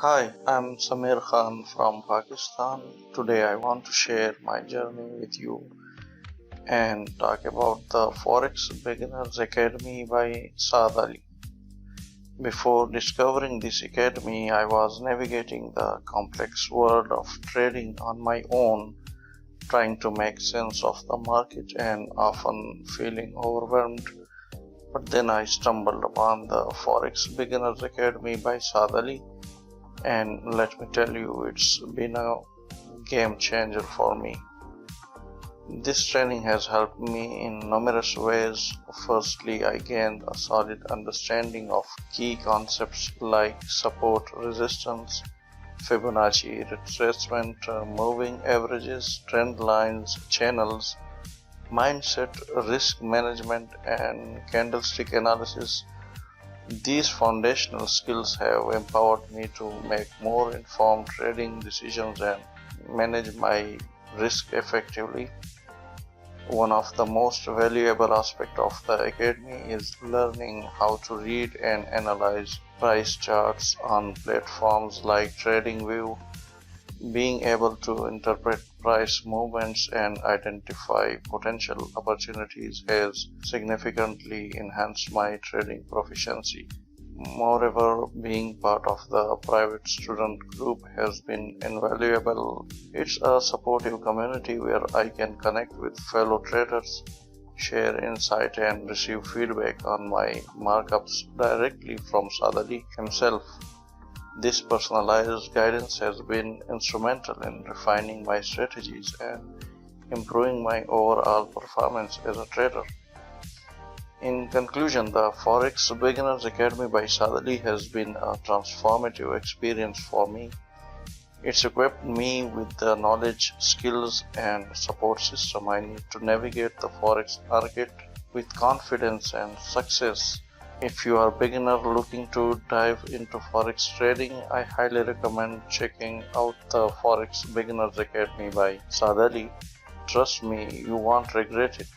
Hi, I'm Samir Khan from Pakistan. Today I want to share my journey with you and talk about the Forex Beginners Academy by Saad Ali. Before discovering this academy, I was navigating the complex world of trading on my own, trying to make sense of the market and often feeling overwhelmed. But then I stumbled upon the Forex Beginners Academy by Saad Ali, and let me tell you, it's been a game changer for me. This training has helped me in numerous ways. Firstly, I gained a solid understanding of key concepts like support, resistance, Fibonacci retracement, moving averages, trend lines, channels, mindset, risk management, and candlestick analysis. These foundational skills have empowered me to make more informed trading decisions and manage my risk effectively. One of the most valuable aspects of the academy is learning how to read and analyze price charts on platforms like TradingView. Being able to interpret price movements and identify potential opportunities has significantly enhanced my trading proficiency. Moreover, being part of the private student group has been invaluable. It's a supportive community where I can connect with fellow traders, share insight, and receive feedback on my markups directly from Saad Ali himself. This personalized guidance has been instrumental in refining my strategies and improving my overall performance as a trader. In conclusion, the Forex Beginners Academy by Saad Ali has been a transformative experience for me. It's equipped me with the knowledge, skills, and support system I need to navigate the Forex market with confidence and success. If you are a beginner looking to dive into Forex trading, I highly recommend checking out the Forex Beginners Academy by Saad Ali. Trust me, you won't regret it.